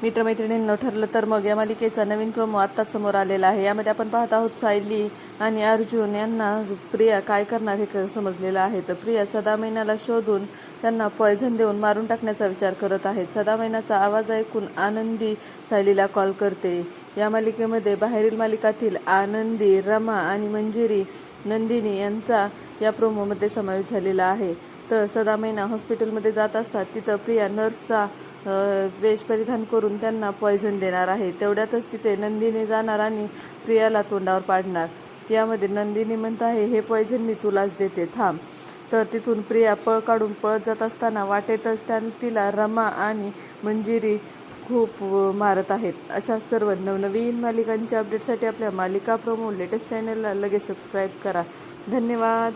मित्रमैत्रिणींनो, ठरलं तर मग या मालिकेचा नवीन प्रोमो आत्ताच समोर आलेला आहे। यामध्ये आपण पाहत आहोत सायली आणि अर्जुन यांना प्रिया काय करणार हे समजलेलं आहे। तर प्रिया सदामैनाला शोधून त्यांना पॉयझन देऊन मारून टाकण्याचा विचार करत आहेत। सदामैनाचा आवाज ऐकून आनंदी सायलीला कॉल करते। या मालिकेमध्ये बाहेरील मालिकातील आनंदी, रमा आणि मंजिरी नंदिनी यांचा या प्रोमोमध्ये समावेश झालेला आहे। तर सदामैना हॉस्पिटलमध्ये जात असतात, तिथं प्रिया नर्सचा वेश परिधान करून त्यांना पॉयझन देणार आहे। तेवढ्यातच तिथे नंदिनी जाणार आणि प्रियाला तोंडावर पाडणार। त्यामध्ये नंदिनी म्हणत आहे, हे पॉयझन मी तुलाच देते, थांब। तर तिथून प्रिया पळ काढून पळत जात असताना वाटेतच तिला रमा आणि मंजिरी खूप मारत आहेत। अशा सर्व नवनवीन मालिकांच्या अपडेटसाठी आपल्या मालिका प्रोमो लेटेस्ट चॅनलला लगेच सबस्क्राईब करा। धन्यवाद।